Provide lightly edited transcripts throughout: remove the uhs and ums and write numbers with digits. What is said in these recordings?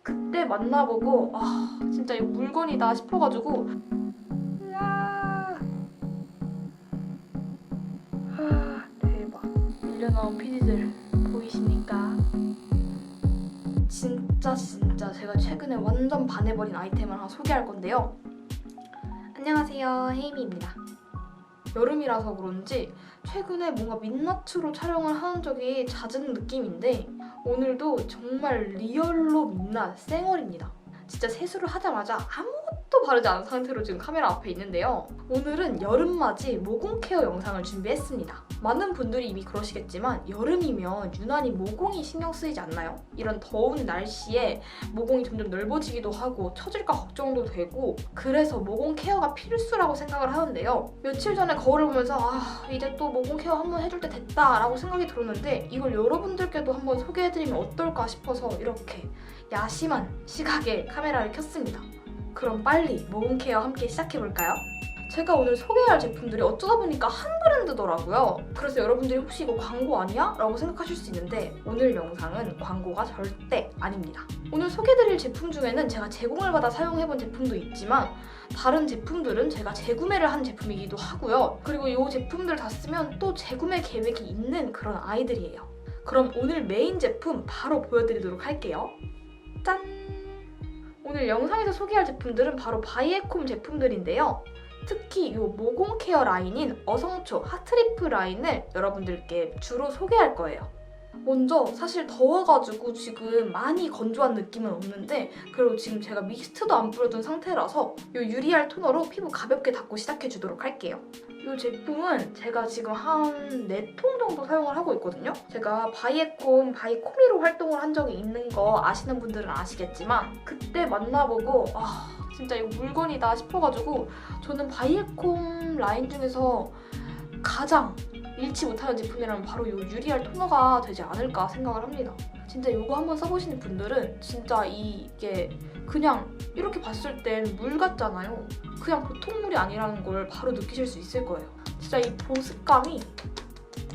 그때 만나보고 진짜 이거 물건이다 싶어가지고 대박. 밀려나온 피디들 보이십니까? 진짜 제가 최근에 완전 반해버린 아이템을 하나 소개할 건데요. 안녕하세요, 헤이미입니다. 여름이라서 그런지 최근에 뭔가 민낯으로 촬영을 하는 적이 잦은 느낌인데 오늘도 정말 리얼로 민낯 쌩얼입니다. 진짜 세수를 하자마자 아무것도 바르지 않은 상태로 지금 카메라 앞에 있는데요. 오늘은 여름맞이 모공 케어 영상을 준비했습니다. 많은 분들이 이미 그러시겠지만 여름이면 유난히 모공이 신경 쓰이지 않나요? 이런 더운 날씨에 모공이 점점 넓어지기도 하고 처질까 걱정도 되고 그래서 모공 케어가 필수라고 생각을 하는데요. 며칠 전에 거울을 보면서 이제 또 모공 케어 한번 해줄 때 됐다 라고 생각이 들었는데 이걸 여러분들께도 한번 소개해드리면 어떨까 싶어서 이렇게 야심한 시각에 카메라를 켰습니다. 그럼 빨리 모공 케어 함께 시작해볼까요? 제가 오늘 소개할 제품들이 어쩌다 보니까 한 브랜드더라고요. 그래서 여러분들이 혹시 이거 광고 아니야? 라고 생각하실 수 있는데 오늘 영상은 광고가 절대 아닙니다. 오늘 소개해드릴 제품 중에는 제가 제공을 받아 사용해본 제품도 있지만 다른 제품들은 제가 재구매를 한 제품이기도 하고요. 그리고 이 제품들 다 쓰면 또 재구매 계획이 있는 그런 아이들이에요. 그럼 오늘 메인 제품 바로 보여드리도록 할게요. 짠! 오늘 영상에서 소개할 제품들은 바로 바이에콤 제품들인데요. 특히 이 모공 케어 라인인 어성초 하트리프 라인을 여러분들께 주로 소개할 거예요. 먼저 사실 더워가지고 지금 많이 건조한 느낌은 없는데 그리고 지금 제가 미스트도 안 뿌려둔 상태라서 이 유리알 토너로 피부 가볍게 닦고 시작해주도록 할게요. 이 제품은 제가 지금 한 4통 정도 사용을 하고 있거든요. 제가 바이에콤 바이코미로 활동을 한 적이 있는 거 아시는 분들은 아시겠지만 그때 만나보고 진짜 이거 물건이다 싶어가지고 저는 바이에콤 라인 중에서 가장 잃지 못하는 제품이라면 바로 이 유리알 토너가 되지 않을까 생각을 합니다. 진짜 이거 한번 써보시는 분들은 진짜 이게 그냥 이렇게 봤을 땐 물 같잖아요. 그냥 보통 물이 아니라는 걸 바로 느끼실 수 있을 거예요. 진짜 이 보습감이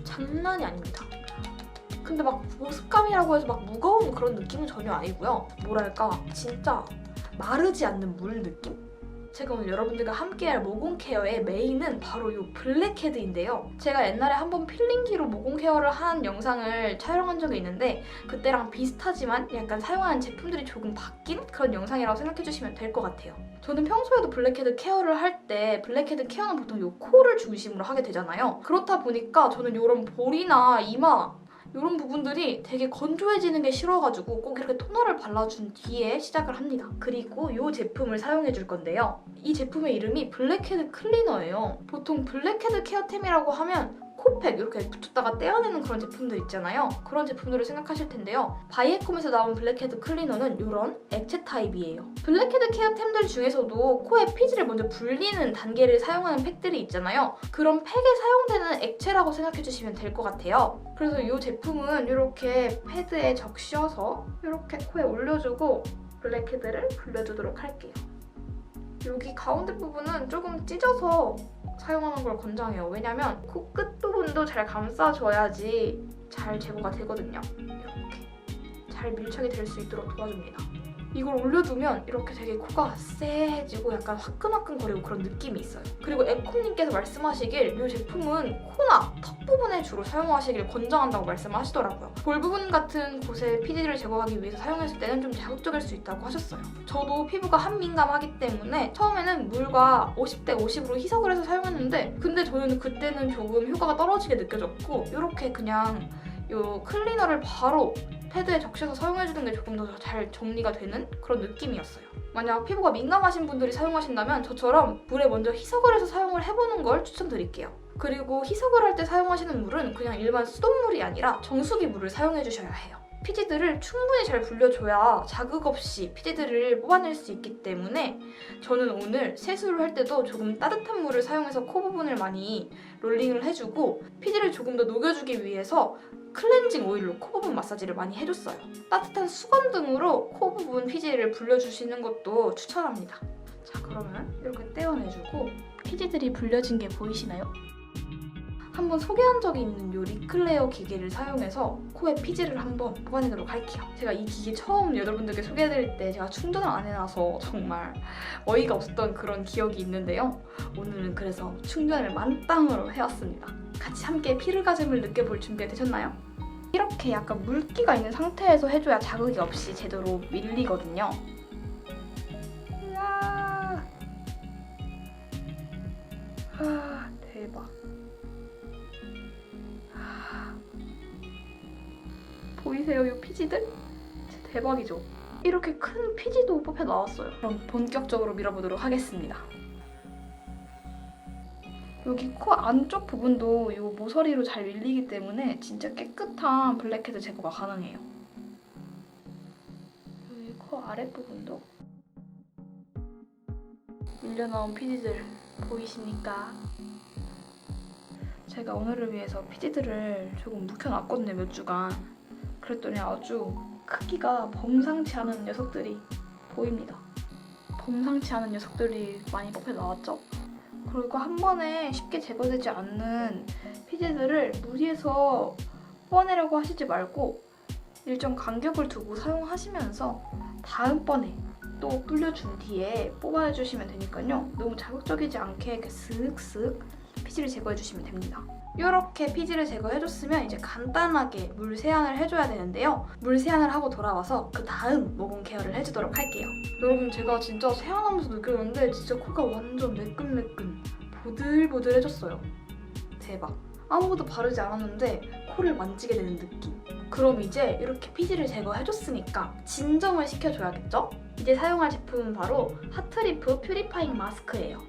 장난이 아닙니다. 근데 막 보습감이라고 해서 막 무거운 그런 느낌은 전혀 아니고요. 뭐랄까 진짜 마르지 않는 물 느낌? 제가 오늘 여러분들과 함께할 모공 케어의 메인은 바로 이 블랙헤드인데요. 제가 옛날에 한번 필링기로 모공 케어를 한 영상을 촬영한 적이 있는데 그때랑 비슷하지만 약간 사용하는 제품들이 조금 바뀐 그런 영상이라고 생각해주시면 될 것 같아요. 저는 평소에도 블랙헤드 케어를 할 때 블랙헤드 케어는 보통 이 코를 중심으로 하게 되잖아요. 그렇다 보니까 저는 이런 볼이나 이마 이런 부분들이 되게 건조해지는 게 싫어가지고 꼭 이렇게 토너를 발라준 뒤에 시작을 합니다. 그리고 이 제품을 사용해줄 건데요. 이 제품의 이름이 블랙헤드 클리너예요. 보통 블랙헤드 케어템이라고 하면 코팩 이렇게 붙였다가 떼어내는 그런 제품들 있잖아요. 그런 제품들을 생각하실 텐데요. 바이에콤에서 나온 블랙헤드 클리너는 이런 액체 타입이에요. 블랙헤드 케어템들 중에서도 코의 피지를 먼저 불리는 단계를 사용하는 팩들이 있잖아요. 그런 팩에 사용되는 액체라고 생각해주시면 될 것 같아요. 그래서 이 제품은 이렇게 패드에 적셔서 이렇게 코에 올려주고 블랙헤드를 불려주도록 할게요. 여기 가운데 부분은 조금 찢어서 사용하는 걸 권장해요. 왜냐면 코 끝 부분도 잘 감싸줘야지 잘 제거가 되거든요. 이렇게 잘 밀착이 될 수 있도록 도와줍니다. 이걸 올려두면 이렇게 되게 코가 쎄해지고 약간 화끈화끈거리고 그런 느낌이 있어요. 그리고 에콤님께서 말씀하시길 이 제품은 코나 턱 부분에 주로 사용하시길 권장한다고 말씀하시더라고요. 볼 부분 같은 곳에 피지를 제거하기 위해서 사용했을 때는 좀 자극적일 수 있다고 하셨어요. 저도 피부가 한민감하기 때문에 처음에는 물과 50대 50으로 희석을 해서 사용했는데 근데 저는 그때는 조금 효과가 떨어지게 느껴졌고 이렇게 그냥 이 클리너를 바로 패드에 적셔서 사용해주는 게 조금 더 잘 정리가 되는 그런 느낌이었어요. 만약 피부가 민감하신 분들이 사용하신다면 저처럼 물에 먼저 희석을 해서 사용을 해보는 걸 추천드릴게요. 그리고 희석을 할 때 사용하시는 물은 그냥 일반 수돗물이 아니라 정수기 물을 사용해주셔야 해요. 피지들을 충분히 잘 불려줘야 자극 없이 피지들을 뽑아낼 수 있기 때문에 저는 오늘 세수를 할 때도 조금 따뜻한 물을 사용해서 코 부분을 많이 롤링을 해주고 피지를 조금 더 녹여주기 위해서 클렌징 오일로 코 부분 마사지를 많이 해줬어요. 따뜻한 수건 등으로 코 부분 피지를 불려주시는 것도 추천합니다. 자, 그러면 이렇게 떼어내주고 피지들이 불려진 게 보이시나요? 한번 소개한 적이 있는 이 리클레어 기계를 사용해서 코에 피지를 한번 뽑아내도록 할게요. 제가 이 기계 처음 여러분들께 소개해드릴 때 제가 충전을 안 해놔서 정말 어이가 없었던 그런 기억이 있는데요. 오늘은 그래서 충전을 만땅으로 해왔습니다. 같이 함께 피르가즘을 느껴볼 준비가 되셨나요? 이렇게 약간 물기가 있는 상태에서 해줘야 자극이 없이 제대로 밀리거든요. 이야. 대박. 보이세요, 이 피지들? 진짜 대박이죠? 이렇게 큰 피지도 뽑혀 나왔어요. 그럼 본격적으로 밀어보도록 하겠습니다. 여기 코 안쪽 부분도 이 모서리로 잘 밀리기 때문에 진짜 깨끗한 블랙헤드 제거가 가능해요. 여기 코 아랫부분도 밀려나온 피지들 보이십니까? 제가 오늘을 위해서 피지들을 조금 묵혀놨거든요, 몇 주간. 그랬더니 아주 크기가 범상치 않은 녀석들이 보입니다. 범상치 않은 녀석들이 많이 뽑혀 나왔죠? 그리고 한 번에 쉽게 제거되지 않는 피지들을 무리해서 뽑아내려고 하시지 말고 일정 간격을 두고 사용하시면서 다음번에 또 불려준 뒤에 뽑아내주시면 되니까요. 너무 자극적이지 않게 이렇게 쓱쓱 피지를 제거해주시면 됩니다. 이렇게 피지를 제거해줬으면 이제 간단하게 물 세안을 해줘야 되는데요. 물 세안을 하고 돌아와서 그 다음 모공 케어를 해주도록 할게요. 여러분, 제가 진짜 세안하면서 느꼈는데 진짜 코가 완전 매끈매끈 보들보들해졌어요. 대박. 아무것도 바르지 않았는데 코를 만지게 되는 느낌. 그럼 이제 이렇게 피지를 제거해줬으니까 진정을 시켜줘야겠죠? 이제 사용할 제품은 바로 하트리프 퓨리파잉 마스크예요.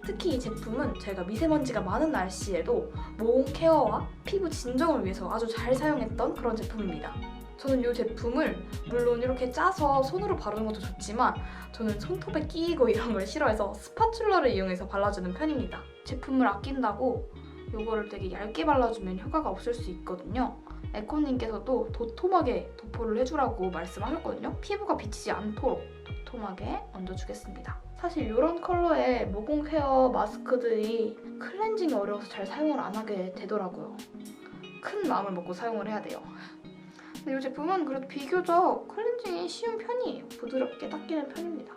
특히 이 제품은 제가 미세먼지가 많은 날씨에도 모공 케어와 피부 진정을 위해서 아주 잘 사용했던 그런 제품입니다. 저는 이 제품을 물론 이렇게 짜서 손으로 바르는 것도 좋지만 저는 손톱에 끼이고 이런 걸 싫어해서 스파츌러를 이용해서 발라주는 편입니다. 제품을 아낀다고 이거를 되게 얇게 발라주면 효과가 없을 수 있거든요. 에코님께서도 도톰하게 도포를 해주라고 말씀하셨거든요. 피부가 비치지 않도록 도톰하게 얹어주겠습니다. 사실 이런 컬러의 모공 케어 마스크들이 클렌징이 어려워서 잘 사용을 안 하게 되더라고요. 큰 마음을 먹고 사용을 해야 돼요. 근데 이 제품은 그래도 비교적 클렌징이 쉬운 편이에요. 부드럽게 닦이는 편입니다.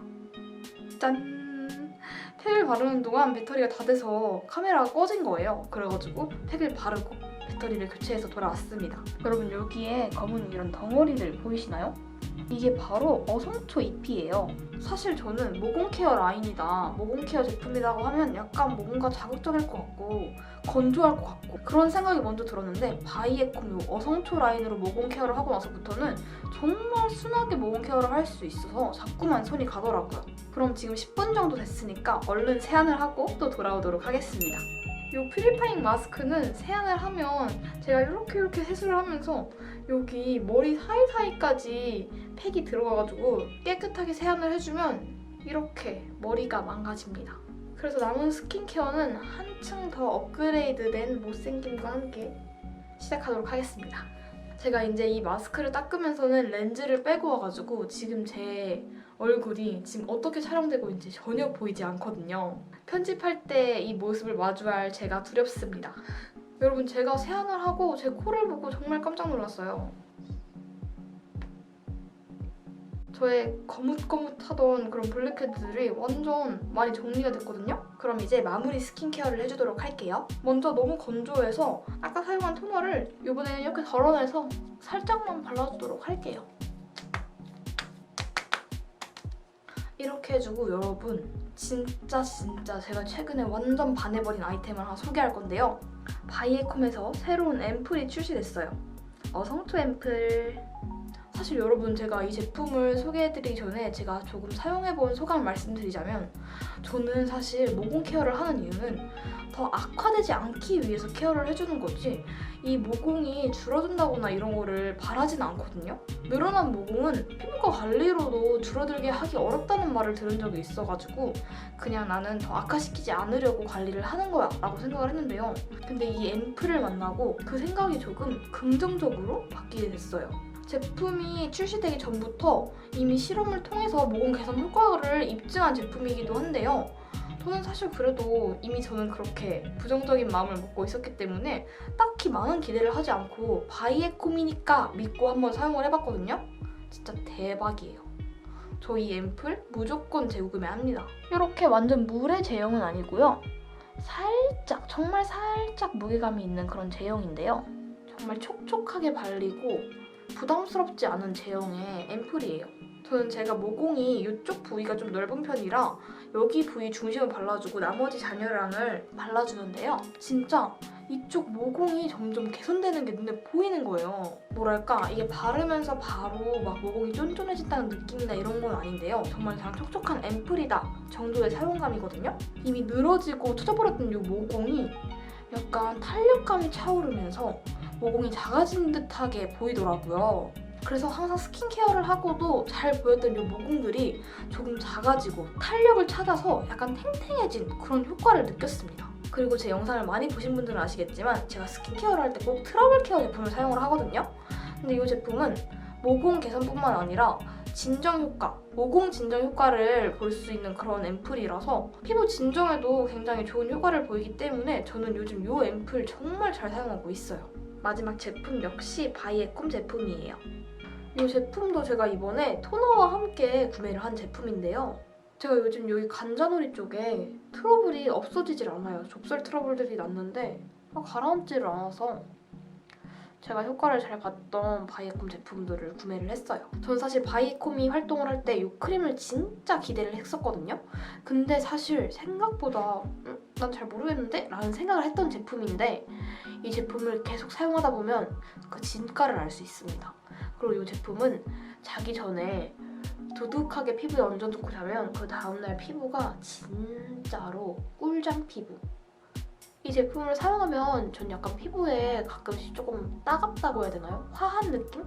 짠! 팩을 바르는 동안 배터리가 다 돼서 카메라가 꺼진 거예요. 그래가지고 팩을 바르고 배터리를 교체해서 돌아왔습니다. 여러분, 여기에 검은 이런 덩어리들 보이시나요? 이게 바로 어성초 잎이에요. 사실 저는 모공 케어 라인이다, 모공 케어 제품이라고 하면 약간 뭔가 자극적일 것 같고 건조할 것 같고 그런 생각이 먼저 들었는데 바이에콤 어성초 라인으로 모공 케어를 하고 나서부터는 정말 순하게 모공 케어를 할 수 있어서 자꾸만 손이 가더라고요. 그럼 지금 10분 정도 됐으니까 얼른 세안을 하고 또 돌아오도록 하겠습니다. 이 퓨리파잉 마스크는 세안을 하면 제가 이렇게 세수를 하면서 여기 머리 사이사이까지 팩이 들어가가지고 깨끗하게 세안을 해주면 이렇게 머리가 망가집니다. 그래서 남은 스킨케어는 한층 더 업그레이드된 못생김과 함께 시작하도록 하겠습니다. 제가 이제 이 마스크를 닦으면서는 렌즈를 빼고 와가지고 지금 제 얼굴이 지금 어떻게 촬영되고 있는지 전혀 보이지 않거든요. 편집할 때 이 모습을 마주할 제가 두렵습니다. 여러분, 제가 세안을 하고 제 코를 보고 정말 깜짝 놀랐어요. 저의 거뭇거뭇하던 그런 블랙헤드들이 완전 많이 정리가 됐거든요? 그럼 이제 마무리 스킨케어를 해주도록 할게요. 먼저 너무 건조해서 아까 사용한 토너를 이번에는 이렇게 덜어내서 살짝만 발라주도록 할게요. 이렇게 해주고 여러분, 진짜 제가 최근에 완전 반해버린 아이템을 하나 소개할 건데요. 바이에콤에서 새로운 앰플이 출시됐어요. 어성초 앰플. 사실 여러분, 제가 이 제품을 소개해드리기 전에 제가 조금 사용해본 소감을 말씀드리자면 저는 사실 모공 케어를 하는 이유는 더 악화되지 않기 위해서 케어를 해주는 거지 이 모공이 줄어든다거나 이런 거를 바라진 않거든요. 늘어난 모공은 피부과 관리로도 줄어들게 하기 어렵다는 말을 들은 적이 있어가지고 그냥 나는 더 악화시키지 않으려고 관리를 하는 거야 라고 생각을 했는데요. 근데 이 앰플을 만나고 그 생각이 조금 긍정적으로 바뀌게 됐어요. 제품이 출시되기 전부터 이미 실험을 통해서 모공 개선 효과를 입증한 제품이기도 한데요. 저는 사실 그래도 이미 저는 그렇게 부정적인 마음을 먹고 있었기 때문에 딱히 많은 기대를 하지 않고 바이에콤이니까 믿고 한번 사용을 해봤거든요. 진짜 대박이에요. 저 이 앰플 무조건 재구매합니다. 이렇게 완전 물의 제형은 아니고요. 살짝, 정말 살짝 무게감이 있는 그런 제형인데요. 정말 촉촉하게 발리고 부담스럽지 않은 제형의 앰플이에요. 저는 제가 모공이 이쪽 부위가 좀 넓은 편이라 여기 부위 중심을 발라주고 나머지 잔여량을 발라주는데요. 진짜 이쪽 모공이 점점 개선되는 게 눈에 보이는 거예요. 뭐랄까, 이게 바르면서 바로 막 모공이 쫀쫀해진다는 느낌이나 이런 건 아닌데요. 정말 그냥 촉촉한 앰플이다 정도의 사용감이거든요. 이미 늘어지고 쳐져버렸던 이 모공이 약간 탄력감이 차오르면서 모공이 작아진 듯하게 보이더라고요. 그래서 항상 스킨케어를 하고도 잘 보였던 이 모공들이 조금 작아지고 탄력을 찾아서 약간 탱탱해진 그런 효과를 느꼈습니다. 그리고 제 영상을 많이 보신 분들은 아시겠지만 제가 스킨케어를 할 때 꼭 트러블 케어 제품을 사용을 하거든요. 근데 이 제품은 모공 개선뿐만 아니라 진정 효과, 모공 진정 효과를 볼 수 있는 그런 앰플이라서 피부 진정에도 굉장히 좋은 효과를 보이기 때문에 저는 요즘 이 앰플 정말 잘 사용하고 있어요. 마지막 제품 역시 바이에콤 제품이에요. 이 제품도 제가 이번에 토너와 함께 구매를 한 제품인데요. 제가 요즘 여기 관자놀이 쪽에 트러블이 없어지질 않아요. 좁쌀 트러블들이 났는데 가라앉지를 않아서 제가 효과를 잘 봤던 바이에콤 제품들을 구매를 했어요. 저는 사실 바이에콤이 활동을 할 때 이 크림을 진짜 기대를 했었거든요. 근데 사실 생각보다 난 잘 모르겠는데? 라는 생각을 했던 제품인데 이 제품을 계속 사용하다 보면 그 진가를 알 수 있습니다. 그리고 이 제품은 자기 전에 두둑하게 피부에 얹어놓고 자면 그 다음날 피부가 진짜로 꿀잠 피부. 이 제품을 사용하면 전 약간 피부에 가끔씩 조금 따갑다고 해야 되나요? 화한 느낌?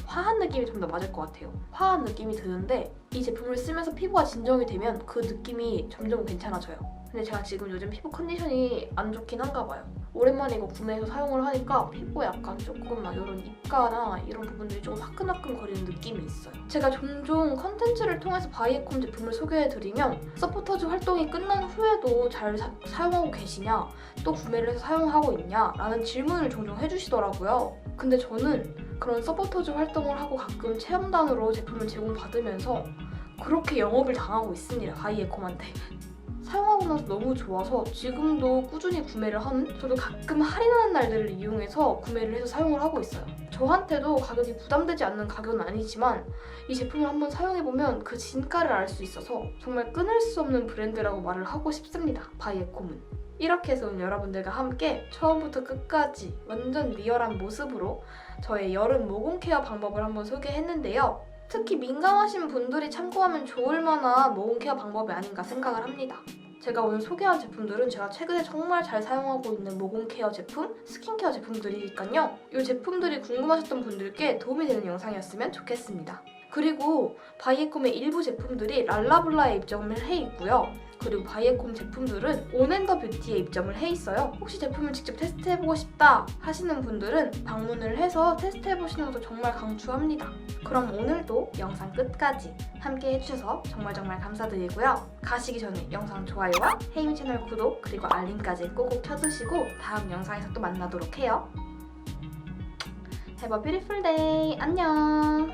화한 느낌이 좀 더 맞을 것 같아요. 화한 느낌이 드는데 이 제품을 쓰면서 피부가 진정이 되면 그 느낌이 점점 괜찮아져요. 근데 제가 지금 요즘 피부 컨디션이 안 좋긴 한가 봐요. 오랜만에 이거 구매해서 사용을 하니까 피부에 약간 조금 막 이런 입가나 이런 부분들이 조금 화끈화끈 거리는 느낌이 있어요. 제가 종종 컨텐츠를 통해서 바이에콤 제품을 소개해드리면 서포터즈 활동이 끝난 후에도 잘 사용하고 계시냐, 또 구매를 해서 사용하고 있냐 라는 질문을 종종 해주시더라고요. 근데 저는 그런 서포터즈 활동을 하고 가끔 체험단으로 제품을 제공받으면서 그렇게 영업을 당하고 있습니다. 바이에콤한테. 사용하고 나서 너무 좋아서 지금도 꾸준히 구매를 하는, 저도 가끔 할인하는 날들을 이용해서 구매를 해서 사용을 하고 있어요. 저한테도 가격이 부담되지 않는 가격은 아니지만 이 제품을 한번 사용해보면 그 진가를 알 수 있어서 정말 끊을 수 없는 브랜드라고 말을 하고 싶습니다. 바이에콤은. 이렇게 해서 오늘 여러분들과 함께 처음부터 끝까지 완전 리얼한 모습으로 저의 여름 모공 케어 방법을 한번 소개했는데요. 특히 민감하신 분들이 참고하면 좋을 만한 모공 케어 방법이 아닌가 생각을 합니다. 제가 오늘 소개한 제품들은 제가 최근에 정말 잘 사용하고 있는 모공 케어 제품, 스킨케어 제품들이니까요. 이 제품들이 궁금하셨던 분들께 도움이 되는 영상이었으면 좋겠습니다. 그리고 바이에콤의 일부 제품들이 랄라블라에 입점을 해 있고요. 그리고 바이에콤 제품들은 온앤더뷰티에 입점을 해 있어요. 혹시 제품을 직접 테스트해보고 싶다 하시는 분들은 방문을 해서 테스트해보시는 것도 정말 강추합니다. 그럼 오늘도 영상 끝까지 함께 해주셔서 정말 감사드리고요. 가시기 전에 영상 좋아요와 헤이미 채널 구독 그리고 알림까지 꼭꼭 켜두시고 다음 영상에서 또 만나도록 해요. Have a beautiful day. 안녕.